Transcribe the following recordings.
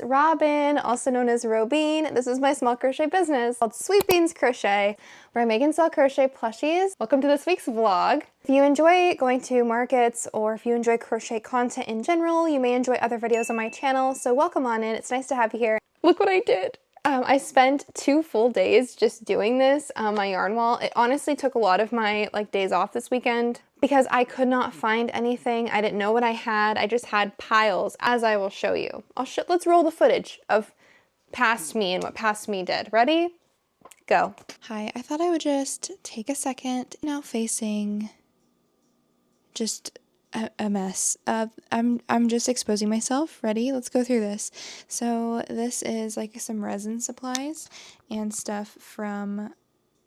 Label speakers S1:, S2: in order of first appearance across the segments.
S1: Robin, also known as Robine. This is my small crochet business called Sweet Beans Crochet, where I make and sell crochet plushies. Welcome to this week's vlog. If you enjoy going to markets or if you enjoy crochet content in general, you may enjoy other videos on my channel, so welcome on in. It's nice to have you here. Look what I did. I spent 2 full days just doing this on my yarn wall. It honestly took a lot of my days off this weekend because I could not find anything. I didn't know what I had. I just had piles, as I will show you. Let's roll the footage of past me and what past me did. Ready? Go. Hi, I thought I would just take a second now facing just a mess. I'm just exposing myself. Ready? Let's go through this. So this is like some resin supplies and stuff from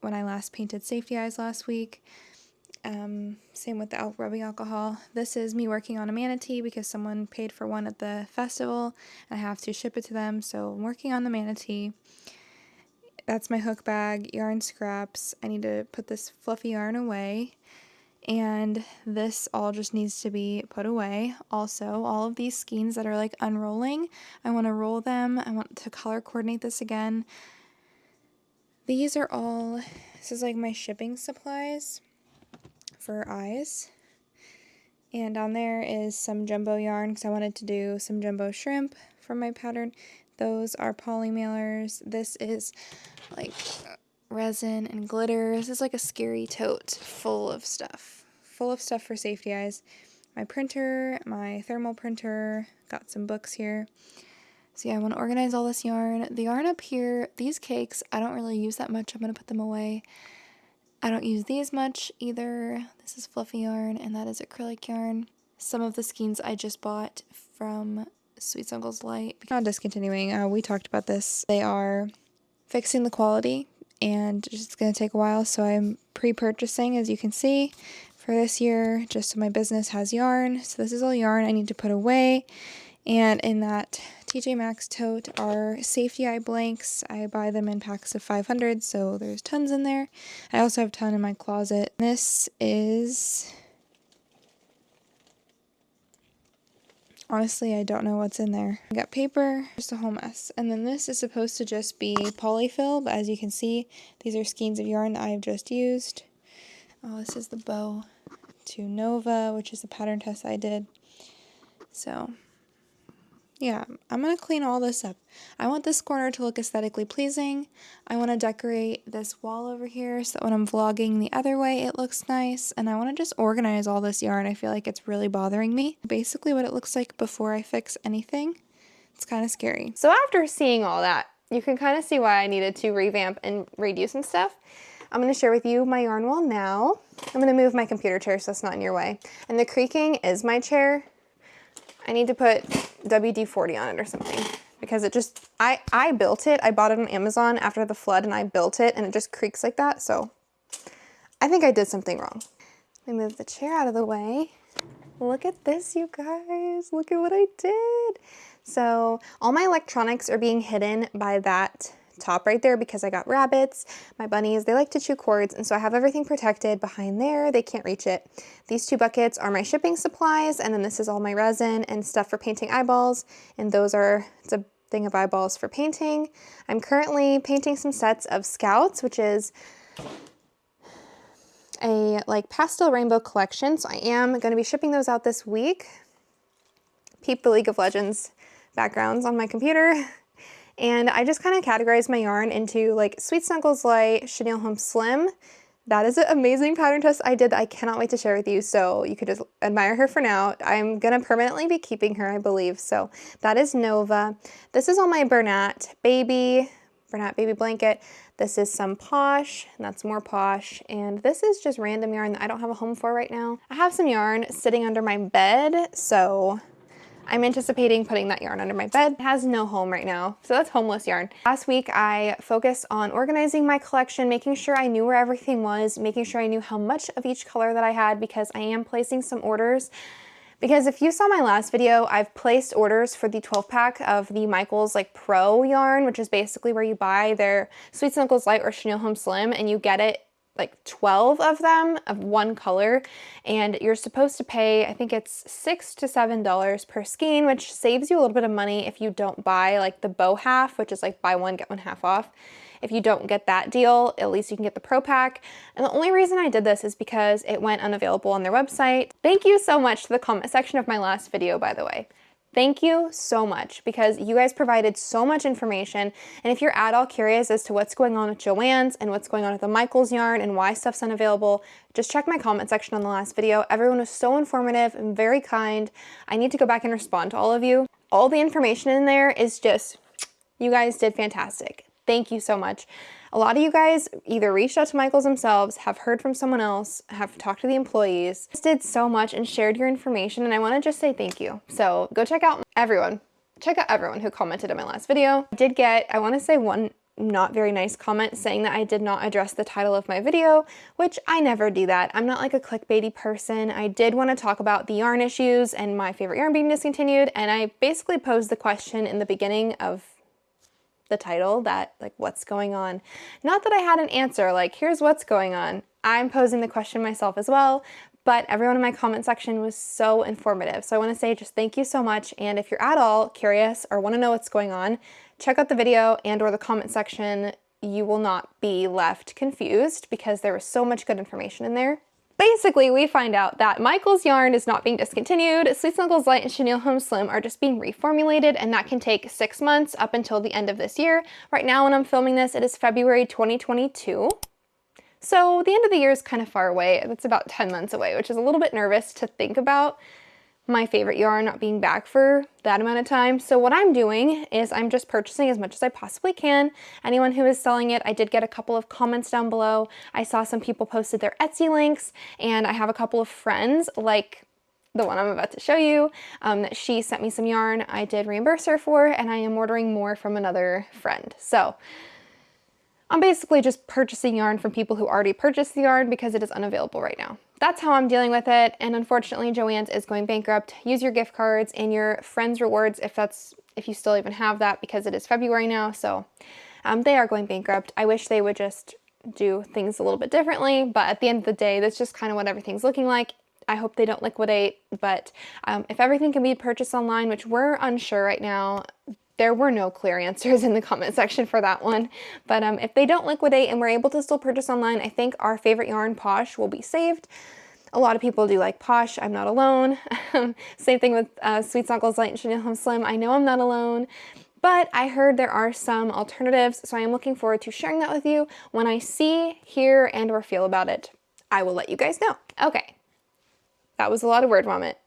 S1: when I last painted safety eyes last week. Same with the rubbing alcohol. This is me working on a manatee because someone paid for one at the festival and I have to ship it to them, so I'm working on the manatee. That's my hook bag, yarn scraps. I need to put this fluffy yarn away. And this all just needs to be put away. Also, all of these skeins that are like unrolling, I want to roll them. I want to color coordinate this again. These are all, this is like my shipping supplies for eyes. And down there is some jumbo yarn because I wanted to do some jumbo shrimp for my pattern. Those are poly mailers. This is like resin and glitter. This is like a scary tote full of stuff for safety eyes. My printer, my thermal printer, got some books here. So yeah, I want to organize all this yarn. The yarn up here, these cakes, I don't really use that much. I'm going to put them away. I don't use these much either. This is fluffy yarn and that is acrylic yarn. Some of the skeins I just bought from Sweet Snuggles Light. Not discontinuing, we talked about this. They are fixing the quality and it's going to take a while, so I'm pre-purchasing, as you can see, for this year, just so my business has yarn. So this is all yarn I need to put away. And in that TJ Maxx tote are safety eye blanks. I buy them in packs of 500, so there's tons in there. I also have a ton in my closet. This is... honestly, I don't know what's in there. I got paper, just a whole mess. And then this is supposed to just be polyfill, but as you can see, these are skeins of yarn that I've just used. Oh, this is the bow to Nova, which is the pattern test I did. So, yeah, I'm going to clean all this up. I want this corner to look aesthetically pleasing. I want to decorate this wall over here so that when I'm vlogging the other way, it looks nice. And I want to just organize all this yarn. I feel like it's really bothering me. Basically what it looks like before I fix anything. It's kind of scary. So after seeing all that, you can kind of see why I needed to revamp and redo some stuff. I'm going to share with you my yarn wall now. I'm going to move my computer chair so it's not in your way. And the creaking is my chair. I need to put WD-40 on it or something because it just, I built it. I bought it on Amazon after the flood and I built it and it just creaks like that. So I think I did something wrong. Let me move the chair out of the way. Look at this, you guys. Look at what I did. So all my electronics are being hidden by that top right there because I got rabbits. My bunnies, they like to chew cords, and so I have everything protected behind there. They can't reach it. These 2 buckets are my shipping supplies, and then this is all my resin and stuff for painting eyeballs, and those are, it's a thing of eyeballs for painting. I'm currently painting some sets of Scouts, which is a pastel rainbow collection, so I am going to be shipping those out this week. Peep the League of Legends backgrounds on my computer. And I just kind of categorized my yarn into Sweet Snuggles Light, Chenille Home Slim. That is an amazing pattern test I did that I cannot wait to share with you, so you could just admire her for now. I'm going to permanently be keeping her, I believe. So that is Nova. This is all my Bernat baby blanket. This is some Posh, and that's more Posh. And this is just random yarn that I don't have a home for right now. I have some yarn sitting under my bed, so I'm anticipating putting that yarn under my bed. It has no home right now, so that's homeless yarn. Last week, I focused on organizing my collection, making sure I knew where everything was, making sure I knew how much of each color that I had because I am placing some orders. Because if you saw my last video, I've placed orders for the 12-pack of the Michaels Pro yarn, which is basically where you buy their Sweet Snuggles Light or Chenille Home Slim, and you get it like 12 of them of one color, and you're supposed to pay, I think it's $6 to $7 per skein, which saves you a little bit of money if you don't buy like the bow half, which is like buy one, get one half off. If you don't get that deal, at least you can get the pro pack. And the only reason I did this is because it went unavailable on their website. Thank you so much to the comment section of my last video, by the way. Thank you so much, because you guys provided so much information. And if you're at all curious as to what's going on with Joann's and what's going on with the Michaels yarn and why stuff's unavailable, just check my comment section on the last video. Everyone was so informative and very kind. I need to go back and respond to all of you. All the information in there is just, you guys did fantastic. Thank you so much. A lot of you guys either reached out to Michaels themselves, have heard from someone else, have talked to the employees, just did so much and shared your information, and I want to just say thank you. So go check out everyone. Check out everyone who commented in my last video. I did get, I want to say, one not very nice comment saying that I did not address the title of my video, which I never do that. I'm not like a clickbaity person. I did want to talk about the yarn issues and my favorite yarn being discontinued, and I basically posed the question in the beginning of the title that, like, what's going on? Not that I had an answer, like, here's what's going on. I'm posing the question myself as well, but everyone in my comment section was so informative. So I want to say just thank you so much. And if you're at all curious or want to know what's going on, check out the video and or the comment section. You will not be left confused because there was so much good information in there. Basically, we find out that Michaels yarn is not being discontinued. Sweet Snuggles Light and Chenille Home Slim are just being reformulated, and that can take 6 months up until the end of this year. Right now, when I'm filming this, it is February 2022. So the end of the year is kind of far away. It's about 10 months away, which is a little bit nervous to think about my favorite yarn not being back for that amount of time. So what I'm doing is I'm just purchasing as much as I possibly can. Anyone who is selling it, I did get a couple of comments down below. I saw some people posted their Etsy links, and I have a couple of friends, like the one I'm about to show you, that she sent me some yarn I did reimburse her for, and I am ordering more from another friend. So I'm basically just purchasing yarn from people who already purchased the yarn because it is unavailable right now. That's how I'm dealing with it, and unfortunately Joann's is going bankrupt. Use your gift cards and your friends rewards if you still even have that, because it is February now, so they are going bankrupt. I wish they would just do things a little bit differently, but at the end of the day, that's just kind of what everything's looking like. I hope they don't liquidate, but if everything can be purchased online, which we're unsure right now, there were no clear answers in the comment section for that one. But if they don't liquidate and we're able to still purchase online, I think our favorite yarn, Posh, will be saved. A lot of people do like Posh. I'm not alone. Same thing with Sweet Snuggles Light and Chenille Home Slim. I know I'm not alone. But I heard there are some alternatives, so I am looking forward to sharing that with you. When I see, hear, and or feel about it, I will let you guys know. Okay, that was a lot of word vomit.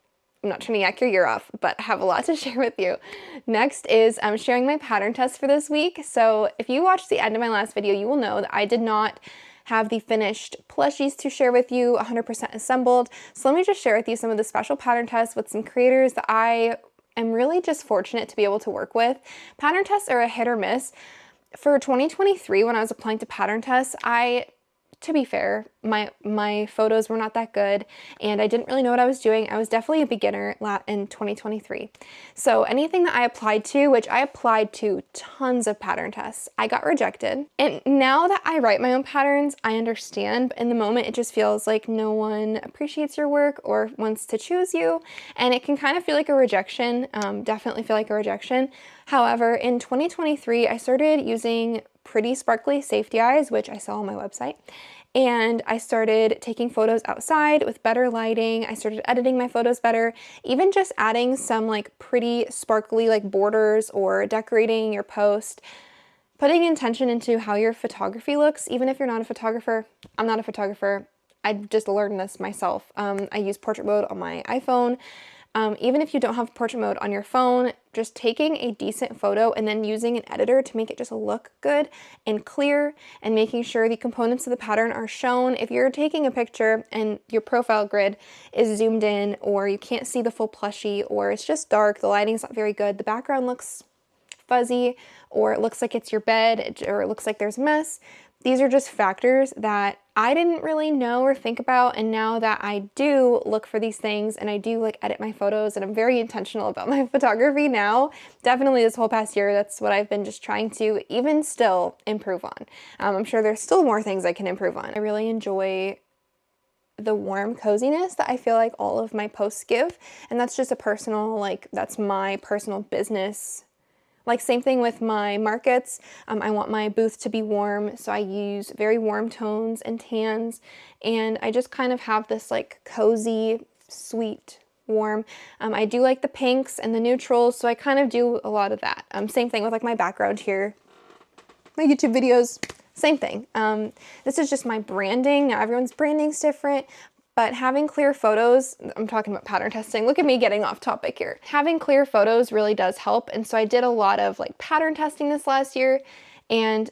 S1: I'm not trying to yak your ear off, but I have a lot to share with you. Next is I'm sharing my pattern test for this week. So if you watched the end of my last video, you will know that I did not have the finished plushies to share with you 100% assembled. So let me just share with you some of the special pattern tests with some creators that I am really just fortunate to be able to work with. Pattern tests are a hit or miss. For 2023, when I was applying to pattern tests, to be fair, my photos were not that good, and I didn't really know what I was doing. I was definitely a beginner in 2023. So anything that I applied to, which I applied to tons of pattern tests, I got rejected. And now that I write my own patterns, I understand. But in the moment, it just feels like no one appreciates your work or wants to choose you. And it can kind of feel like a rejection, definitely feel like a rejection. However, in 2023, I started using pretty sparkly safety eyes, which I sell on my website. And I started taking photos outside with better lighting. I started editing my photos better, even just adding some like pretty sparkly like borders or decorating your post, putting intention into how your photography looks, even if you're not a photographer. I'm not a photographer. I just learned this myself. I use portrait mode on my iPhone. Even if you don't have portrait mode on your phone, just taking a decent photo and then using an editor to make it just look good and clear, and making sure the components of the pattern are shown. If you're taking a picture and your profile grid is zoomed in, or you can't see the full plushie, or it's just dark, the lighting's not very good, the background looks fuzzy, or it looks like it's your bed, or it looks like there's a mess, these are just factors that I didn't really know or think about, and now that I do look for these things and I do like edit my photos and I'm very intentional about my photography now, definitely this whole past year, that's what I've been just trying to even still improve on. I'm sure there's still more things I can improve on. I really enjoy the warm coziness that I feel like all of my posts give, and that's just a personal, like, that's my personal business. Like, same thing with my markets. I want my booth to be warm, so I use very warm tones and tans, and I just kind of have this like cozy, sweet, warm. I do like the pinks and the neutrals, so I kind of do a lot of that. Same thing with like my background here, my YouTube videos. Same thing. This is just my branding. Now everyone's branding's different, but having clear photos, I'm talking about pattern testing. Look at me getting off topic here. Having clear photos really does help. And so I did a lot of like pattern testing this last year and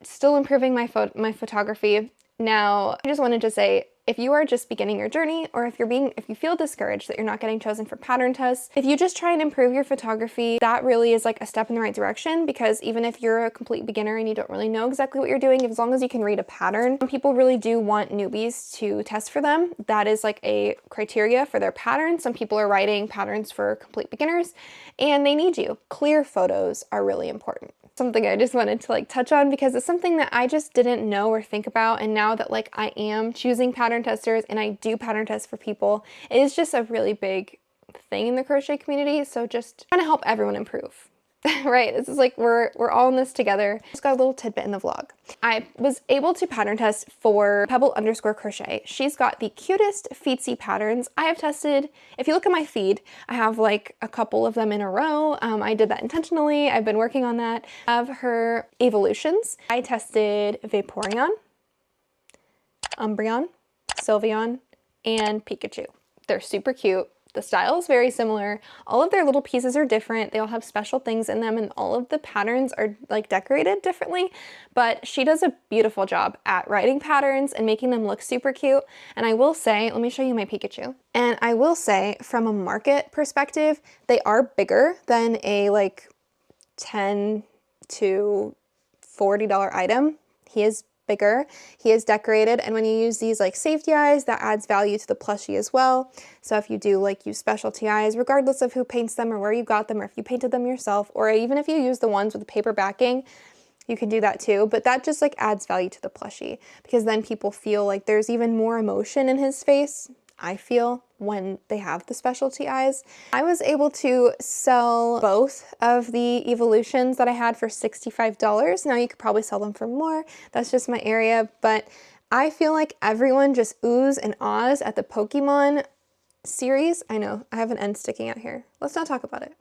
S1: still improving my photography. Now, I just wanted to say, if you are just beginning your journey, or if you feel discouraged that you're not getting chosen for pattern tests, if you just try and improve your photography, that really is like a step in the right direction, because even if you're a complete beginner and you don't really know exactly what you're doing, as long as you can read a pattern, people really do want newbies to test for them. That is like a criteria for their pattern. Some people are writing patterns for complete beginners and they need you. Clear photos are really important. Something I just wanted to like touch on because it's something that I just didn't know or think about, and now that like I am choosing pattern testers and I do pattern tests for people, it is just a really big thing in the crochet community. So just trying to help everyone improve. Right? This is like we're all in this together. Just got a little tidbit in the vlog. I was able to pattern test for Pebble_crochet. She's got the cutest feetsy patterns I have tested. If you look at my feed, I have like a couple of them in a row. I did that intentionally. I've been working on that. Of her evolutions, I tested Vaporeon, Umbreon, Sylveon, and Pikachu. They're super cute. The style is very similar. All of their little pieces are different. They all have special things in them, and all of the patterns are like decorated differently, but she does a beautiful job at writing patterns and making them look super cute. And I will say, let me show you my Pikachu. And I will say, from a market perspective, they are bigger than a like $10 to $40 item. He is bigger, he is decorated, and when you use these like safety eyes, that adds value to the plushie as well. So if you do like use specialty eyes, regardless of who paints them or where you got them, or if you painted them yourself, or even if you use the ones with the paper backing, you can do that too. But that just like adds value to the plushie, because then people feel like there's even more emotion in his face, I feel, when they have the specialty eyes. I was able to sell both of the evolutions that I had for $65. Now you could probably sell them for more. That's just my area, but I feel like everyone just oohs and ahs at the Pokemon series. I know, I have an end sticking out here. Let's not talk about it.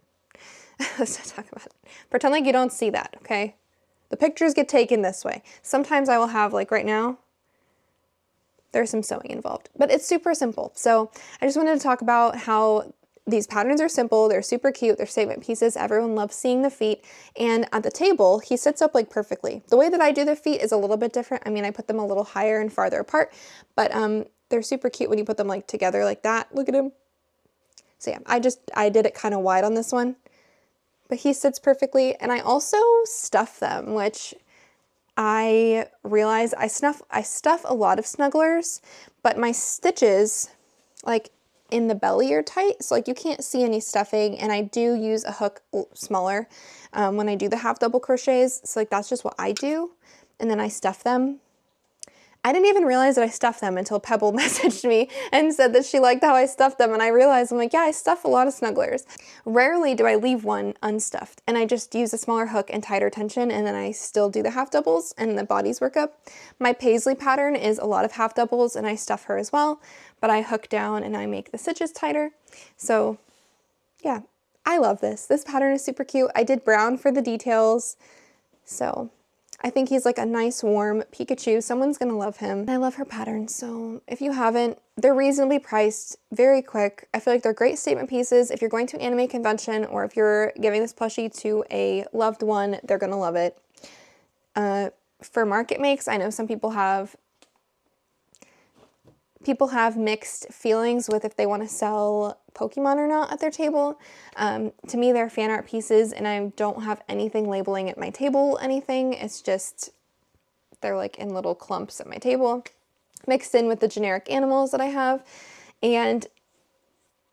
S1: Let's not talk about it. Pretend like you don't see that, okay? The pictures get taken this way. Sometimes I will have, like right now, there's some sewing involved, but it's super simple. So I just wanted to talk about how these patterns are simple, they're super cute, they're statement pieces, everyone loves seeing the feet, and at the table, he sits up like perfectly. The way that I do the feet is a little bit different. I mean, I put them a little higher and farther apart, but they're super cute when you put them like together like that. Look at him. So yeah, I did it kind of wide on this one, but he sits perfectly. And I also stuff them, which I realize I stuff a lot of snugglers, but my stitches, like in the belly, are tight, so like you can't see any stuffing, and I do use a hook smaller when I do the half double crochets, so like that's just what I do, and then I stuff them. I didn't even realize that I stuffed them until Pebble messaged me and said that she liked how I stuffed them, and I realized, I'm like, yeah, I stuff a lot of snugglers. Rarely do I leave one unstuffed, and I just use a smaller hook and tighter tension, and then I still do the half doubles and the bodies work up. My Paisley pattern is a lot of half doubles, and I stuff her as well, but I hook down and I make the stitches tighter. So yeah, I love this. This pattern is super cute. I did brown for the details, so I think he's like a nice warm Pikachu. Someone's gonna love him. I love her patterns, so if you haven't, they're reasonably priced, very quick. I feel like they're great statement pieces. If you're going to an anime convention, or if you're giving this plushie to a loved one, they're gonna love it. For market makes, I know some people have mixed feelings with if they want to sell Pokemon or not at their table. To me, they're fan art pieces, and I don't have anything labeling at my table anything. It's just, they're like in little clumps at my table. mixed in with the generic animals that I have. And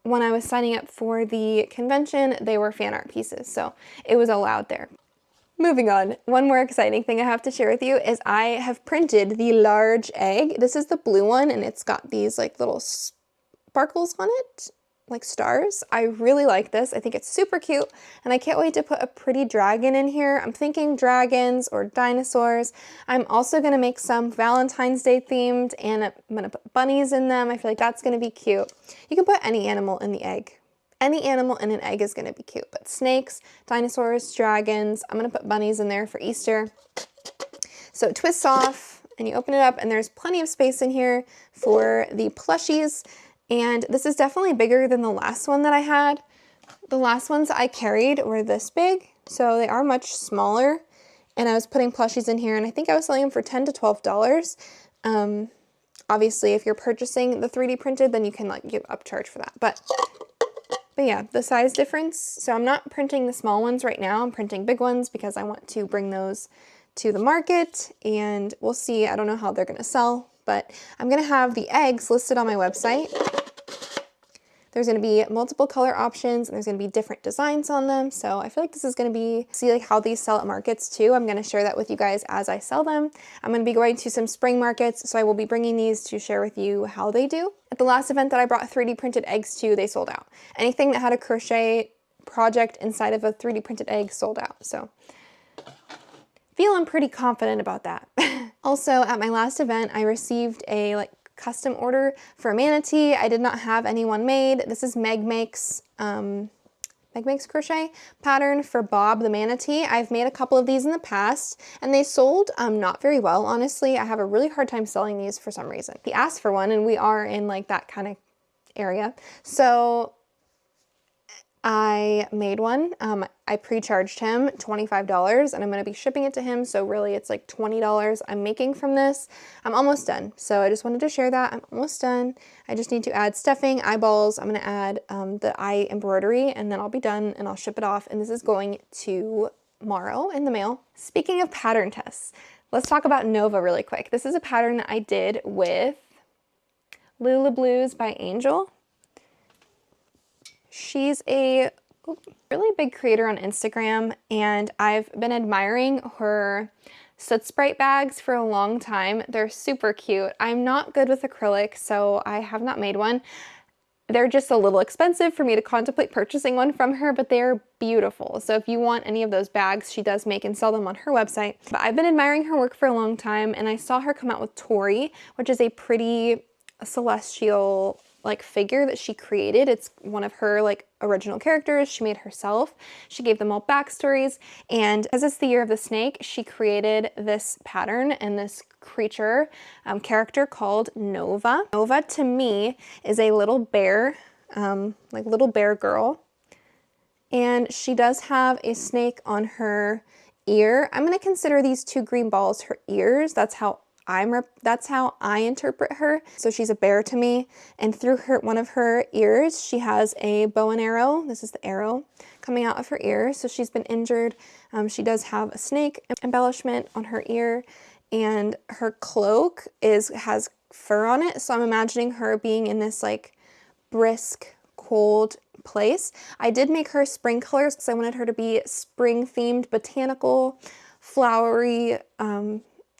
S1: when I was signing up for the convention, they were fan art pieces, so it was allowed there. Moving on, one more exciting thing I have to share with you is I have printed the large egg. This is the blue one, and it's got these like little sparkles on it, like stars. I really like this. I think it's super cute, and I can't wait to put a pretty dragon in here. I'm thinking dragons or dinosaurs. I'm also gonna make some Valentine's Day themed, and I'm gonna put bunnies in them. I feel like that's gonna be cute. You can put any animal in the egg. Any animal in an egg is going to be cute, but snakes, dinosaurs, dragons, I'm going to put bunnies in there for Easter. So it twists off and you open it up and there's plenty of space in here for the plushies. And this is definitely bigger than the last one that I had. The last ones I carried were this big, so they are much smaller. And I was putting plushies in here and I think I was selling them for $10 to $12. Obviously, if you're purchasing the 3D printed, then you can like give upcharge for that. But yeah, the size difference. So I'm not printing the small ones right now. I'm printing big ones because I want to bring those to the market and we'll see. I don't know how they're going to sell, but I'm going to have the eggs listed on my website. There's going to be multiple color options and there's going to be different designs on them. So I feel like this is going to be, see like how these sell at markets too. I'm going to share that with you guys as I sell them. I'm going to be going to some spring markets, so I will be bringing these to share with you how they do. At the last event that I brought 3D printed eggs to, they sold out. Anything that had a crochet project inside of a 3D printed egg sold out. So feeling pretty confident about that. Also at my last event, I received a custom order for a manatee. I did not have anyone made. This is Meg Makes crochet pattern for Bob the manatee. I've made a couple of these in the past and they sold not very well, honestly. I have a really hard time selling these for some reason. He asked for one and we are in like that kind of area. So I made one. I pre-charged him $25 and I'm going to be shipping it to him. So really it's like $20 I'm making from this. I'm almost done. So I just wanted to share that. I'm almost done. I just need to add stuffing, eyeballs. I'm going to add the eye embroidery and then I'll be done and I'll ship it off. And this is going tomorrow in the mail. Speaking of pattern tests, let's talk about Nova really quick. This is a pattern that I did with Lula Blues by Angel. She's a really big creator on Instagram and I've been admiring her Soot Sprite bags for a long time. They're super cute. I'm not good with acrylic, so I have not made one. They're just a little expensive for me to contemplate purchasing one from her, but they're beautiful. So if you want any of those bags, she does make and sell them on her website. But I've been admiring her work for a long time and I saw her come out with Tori, which is a pretty celestial figure that she created. It's one of her original characters she made herself. She gave them all backstories, and as it's the year of the snake, she created this pattern and this creature character called Nova. Nova to me is a little bear, little bear girl, and she does have a snake on her ear. I'm going to consider these two green balls her ears. That's how I interpret her. So she's a bear to me, and through one of her ears, she has a bow and arrow. This is the arrow coming out of her ear. So she's been injured. She does have a snake embellishment on her ear, and her cloak has fur on it. So I'm imagining her being in this brisk, cold place. I did make her spring colors because I wanted her to be spring themed, botanical, flowery,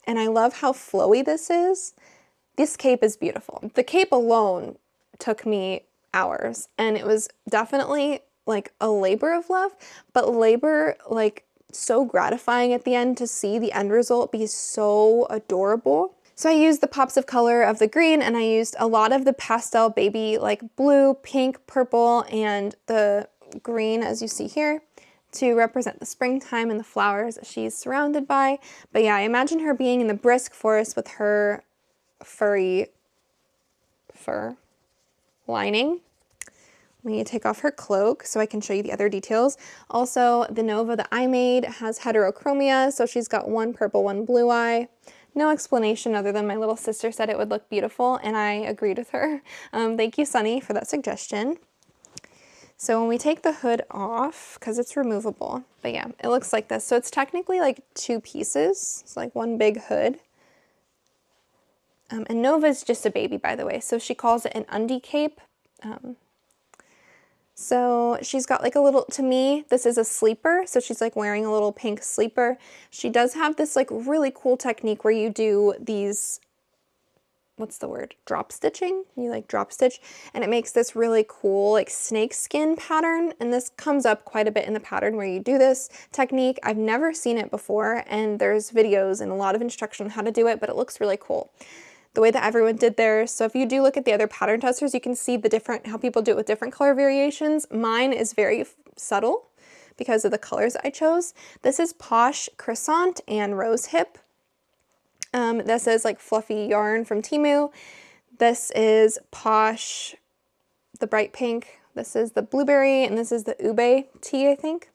S1: and I love how flowy this is. This cape is beautiful. The cape alone took me hours, and it was definitely a labor of love, but labor so gratifying at the end to see the end result be so adorable. So I used the pops of color of the green, and I used a lot of the pastel baby blue, pink, purple, and the green as you see here, to represent the springtime and the flowers that she's surrounded by. But yeah, I imagine her being in the brisk forest with her furry fur lining. Let me take off her cloak so I can show you the other details. Also, the Nova that I made has heterochromia, so she's got one purple, one blue eye. No explanation other than my little sister said it would look beautiful, and I agreed with her. Thank you, Sunny, for that suggestion. So when we take the hood off, because it's removable, but yeah, it looks like this. So it's technically two pieces. It's one big hood. And Nova's just a baby, by the way, so she calls it an undie cape. So she's got like a little, to me, this is a sleeper, so she's like wearing a little pink sleeper. She does have this like really cool technique where you do these, what's the word, drop stitching? You like drop stitch, and it makes this really cool like snake skin pattern, and this comes up quite a bit in the pattern where you do this technique. I've never seen it before, and there's videos and a lot of instruction on how to do it, but it looks really cool the way that everyone did theirs. So if you do look at the other pattern testers, you can see the different, how people do it with different color variations. Mine is very subtle because of the colors I chose. This is Posh Croissant and Rose Hip. This is like fluffy yarn from Temu. This is Posh, the bright pink. This is the blueberry, and this is the ube tea, I think.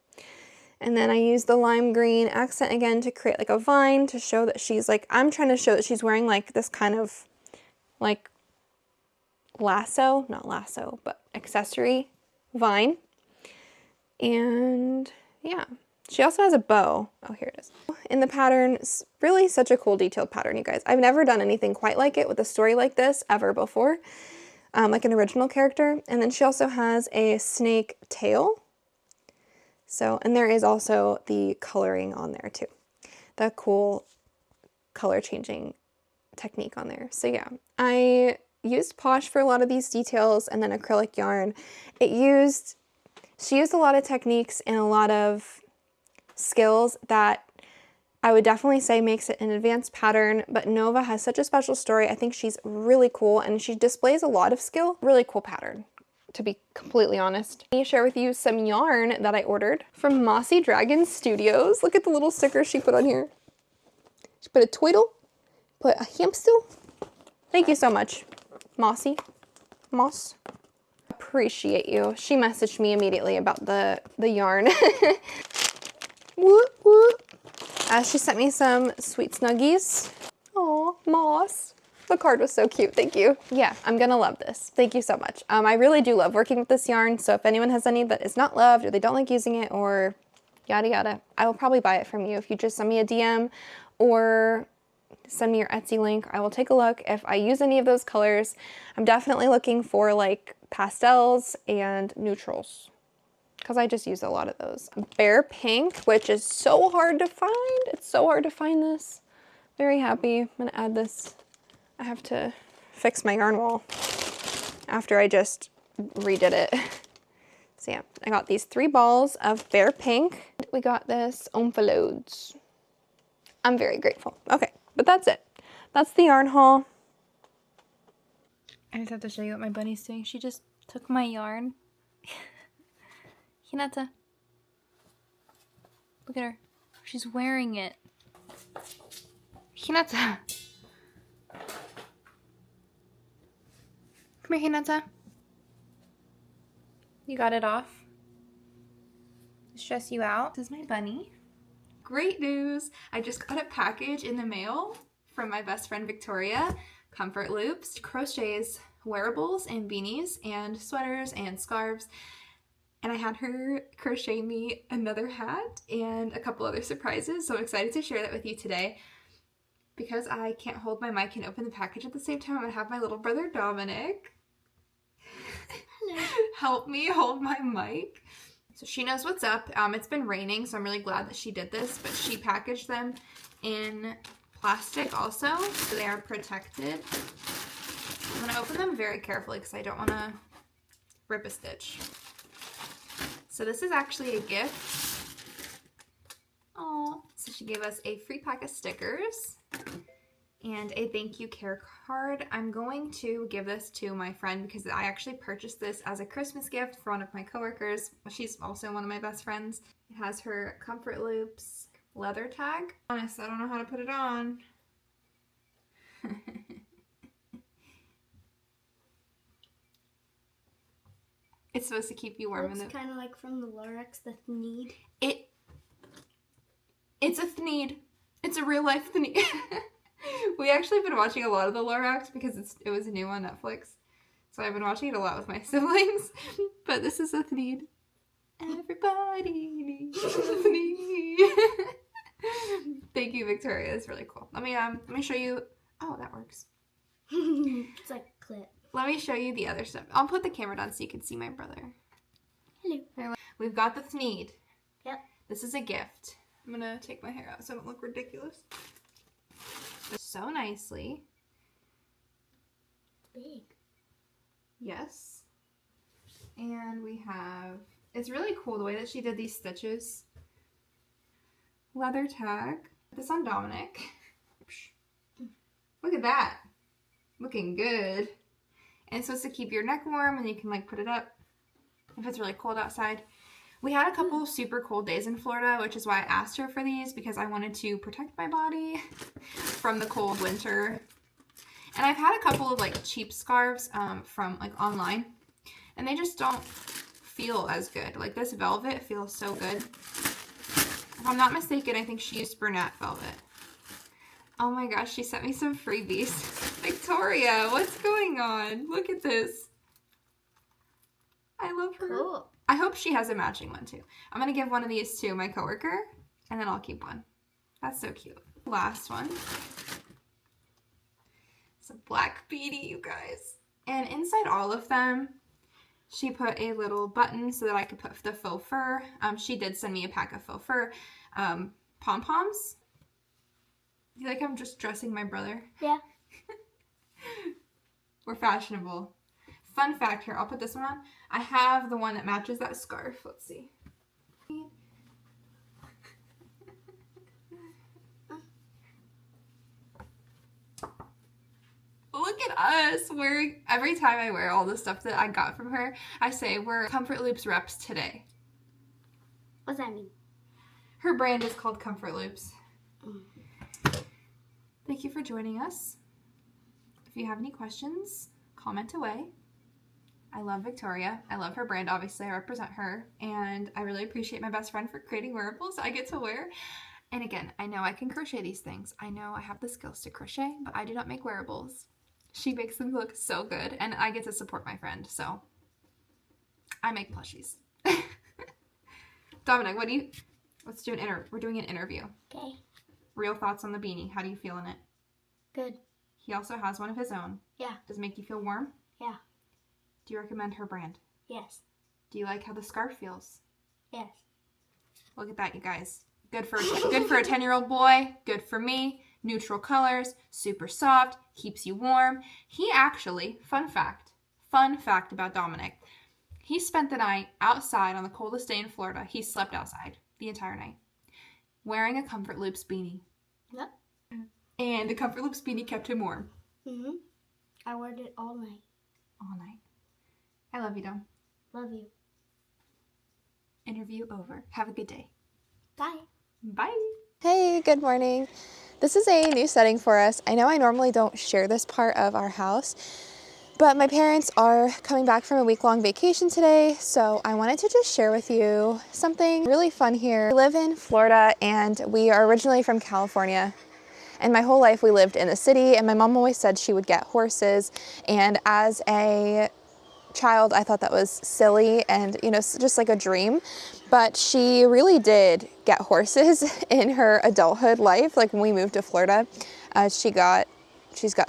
S1: And then I use the lime green accent again to create like a vine to show that she's like, I'm trying to show that she's wearing like this kind of like lasso, not lasso, but accessory vine. And yeah, she also has a bow. Oh, here it is. In the pattern, it's really such a cool detailed pattern, you guys. I've never done anything quite like it with a story like this ever before, like an original character. And then she also has a snake tail. So, and there is also the coloring on there too. The cool color changing technique on there. So yeah, I used Posh for a lot of these details, and then acrylic yarn. She used a lot of techniques and a lot of skills that I would definitely say makes it an advanced pattern, but Nova has such a special story. I think she's really cool, and she displays a lot of skill. Really cool pattern, to be completely honest. Let me share with you some yarn that I ordered from mossydragonstudio. Look at the little stickers she put on here. She put a twiddle, put a hamster. Thank you so much, Mossy. Moss. Appreciate you. She messaged me immediately about the yarn. Whoop, whoop. She sent me some sweet snuggies. Aw, Moss. The card was so cute, thank you. Yeah, I'm gonna love this. Thank you so much. I really do love working with this yarn, so if anyone has any that is not loved or they don't like using it or yada yada, I will probably buy it from you. If you just send me a DM or send me your Etsy link, I will take a look. If I use any of those colors, I'm definitely looking for like pastels and neutrals, because I just use a lot of those. Bear Pink, which is so hard to find. It's so hard to find this. Very happy. I'm gonna add this. I have to fix my yarn wall after I just redid it. So yeah, I got these 3 balls of Bear Pink. We got this envelopes. I'm very grateful. Okay, but that's it. That's the yarn haul. I just have to show you what my bunny's doing. She just took my yarn. Hinata. Look at her. She's wearing it. Hinata. Come here, Hinata. You got it off? Stress you out? This is my bunny. Great news! I just got a package in the mail from my best friend Victoria. Comfort Loops crochets wearables and beanies and sweaters and scarves. And I had her crochet me another hat and a couple other surprises, so I'm excited to share that with you today. Because I can't hold my mic and open the package at the same time, I'm gonna have my little brother Dominic help me hold my mic. So she knows what's up. It's been raining, so I'm really glad that she did this, but she packaged them in plastic also, so they are protected. I'm gonna open them very carefully because I don't wanna rip a stitch. So this is actually a gift. Oh, so she gave us a free pack of stickers and a thank you care card. I'm going to give this to my friend because I actually purchased this as a Christmas gift for one of my coworkers. She's also one of my best friends. It has her Comfort Loops leather tag. Honestly, I don't know how to put it on. It's supposed to keep you warm.
S2: It's kind of like from the Lorax, the Thneed.
S1: It's a Thneed. It's a real life Thneed. We actually have been watching a lot of the Lorax because it was new on Netflix. So I've been watching it a lot with my siblings. But this is a Thneed. Everybody needs a Thneed. Thank you, Victoria. It's really cool. Let me show you. Oh, that works.
S2: It's like a clip.
S1: Let me show you the other stuff. I'll put the camera down so you can see my brother.
S2: Hello.
S1: We've got the Thneed.
S2: Yep.
S1: This is a gift. I'm gonna take my hair out so I don't look ridiculous. So nicely.
S2: Big.
S1: Yes. And we have, it's really cool the way that she did these stitches. Leather tag. This on Dominic. Look at that. Looking good. And it's supposed to keep your neck warm and you can like put it up if it's really cold outside. We had a couple super cold days in Florida, which is why I asked her for these because I wanted to protect my body from the cold winter. And I've had a couple of like cheap scarves from like online and they just don't feel as good. Like this velvet feels so good. If I'm not mistaken, I think she used Bernat velvet. Oh my gosh, she sent me some freebies. Victoria, what's going on? Look at this. I love her.
S2: Cool.
S1: I hope she has a matching one too. I'm going to give one of these to my coworker and then I'll keep one. That's so cute. Last one. It's a black beanie, you guys. And inside all of them, she put a little button so that I could put the faux fur. She did send me a pack of faux fur pom-poms. You like I'm just dressing my brother?
S2: Yeah.
S1: We're fashionable. Fun fact here, I'll put this one on. I have the one that matches that scarf. Let's see. Look at us wearing, every time I wear all the stuff that I got from her, I say we're Comfort Loops reps today.
S2: What does that mean?
S1: Her brand is called Comfort Loops. Thank you for joining us. If you have any questions, comment away. I love Victoria. I love her brand. Obviously, I represent her. And I really appreciate my best friend for creating wearables I get to wear. And again, I know I can crochet these things. I know I have the skills to crochet, but I do not make wearables. She makes them look so good. And I get to support my friend. So I make plushies. Dominic, let's do we're doing an interview.
S2: Okay.
S1: Real thoughts on the beanie. How do you feel in it?
S2: Good.
S1: He also has one of his own.
S2: Yeah.
S1: Does it make you feel warm?
S2: Yeah.
S1: Do you recommend her brand?
S2: Yes.
S1: Do you like how the scarf feels?
S2: Yes.
S1: Look at that, you guys. Good for a 10-year-old boy. Good for me. Neutral colors. Super soft. Keeps you warm. He actually, fun fact about Dominic. He spent the night outside on the coldest day in Florida. He slept outside the entire night. Wearing a Comfort Loops beanie.
S2: Yep.
S1: And the Comfort Loops beanie kept him warm.
S2: Mm-hmm. I wore it all night.
S1: All night. I love you, Dom.
S2: Love you.
S1: Interview over. Have a good day.
S2: Bye.
S1: Bye.
S3: Hey, good morning. This is a new setting for us. I know I normally don't share this part of our house, but my parents are coming back from a week-long vacation today, so I wanted to just share with you something really fun here. We live in Florida and we are originally from California. And my whole life we lived in the city, and my mom always said she would get horses. And as a child, I thought that was silly and, you know, just like a dream. But she really did get horses in her adulthood life. Like when we moved to Florida, she's got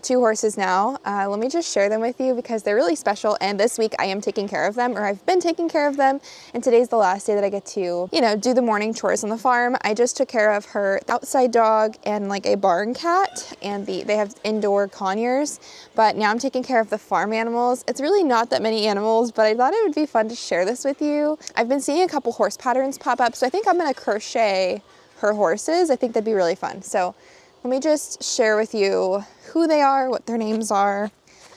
S3: 2 horses now. Let me just share them with you because they're really special. And this week I am taking care of them, or I've been taking care of them. And today's the last day that I get to, you know, do the morning chores on the farm. I just took care of her outside dog and like a barn cat, and they have indoor conures. But now I'm taking care of the farm animals. It's really not that many animals, but I thought it would be fun to share this with you. I've been seeing a couple horse patterns pop up, so I think I'm gonna crochet her horses. I think that'd be really fun. So let me just share with you who they are, what their names are.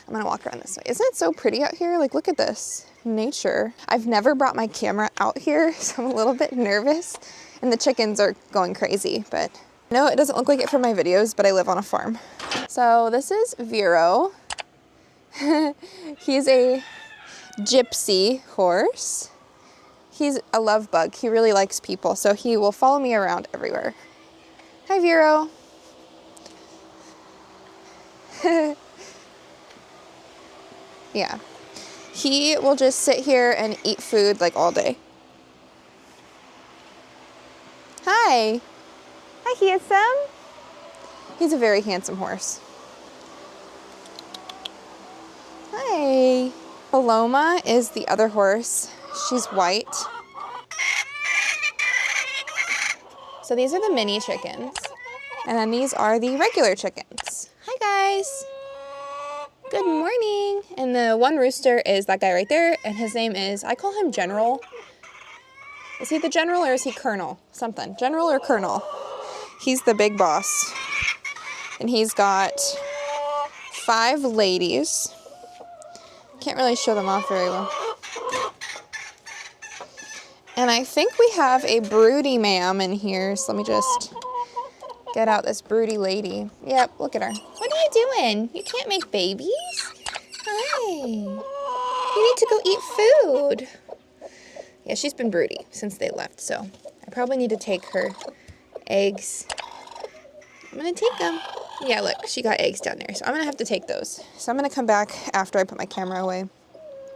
S3: I'm gonna walk around this way. Isn't it so pretty out here? Like, look at this nature. I've never brought my camera out here, so I'm a little bit nervous. And the chickens are going crazy, but no, it doesn't look like it from my videos, but I live on a farm. So this is Vero. He's a gypsy horse. He's a love bug. He really likes people, so he will follow me around everywhere. Hi, Vero. Yeah, he will just sit here and eat food like all day. Hi. Hi, handsome. He's a very handsome horse. Hey. Paloma is the other horse. She's white. So these are the mini chickens. And then these are the regular chickens. Hi guys. Good morning. And the one rooster is that guy right there, and his name is, I call him General. Is he the General or is he Colonel? Something. General or Colonel. He's the big boss. And he's got 5 ladies. Can't really show them off very well. And I think we have a broody ma'am in here, so let me just get out this broody lady. Yep, look at her. What are you doing? You can't make babies? Hi. You need to go eat food. Yeah, she's been broody since they left, so I probably need to take her eggs. I'm gonna take them. Yeah, look, she got eggs down there, so I'm gonna have to take those. So I'm gonna come back after I put my camera away.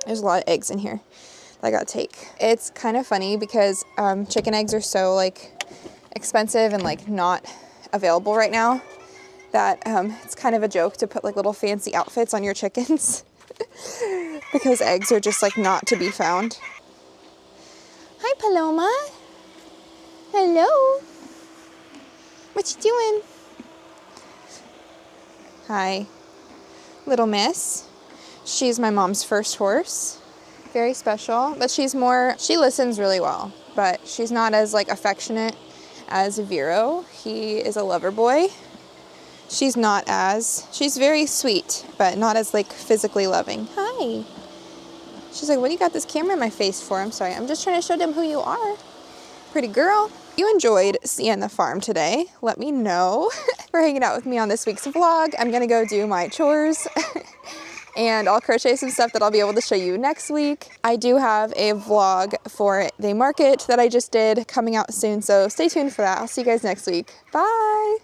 S3: There's a lot of eggs in here that I gotta take. It's kind of funny because chicken eggs are so like expensive and like not available right now that it's kind of a joke to put like little fancy outfits on your chickens because eggs are just like not to be found. Hi, Paloma. Hello. What you doing? Hi, little miss. She's my mom's first horse. Very special, but she listens really well, but she's not as like affectionate as Vero. He is a lover boy. She's very sweet, but not as like physically loving. Hi. She's like, what do you got this camera in my face for? I'm sorry, I'm just trying to show them who you are. Pretty girl. If you enjoyed seeing the farm today, let me know. For hanging out with me on this week's vlog. I'm gonna go do my chores and I'll crochet some stuff that I'll be able to show you next week. I do have a vlog for the market that I just did coming out soon, so stay tuned for that. I'll see you guys next week. Bye.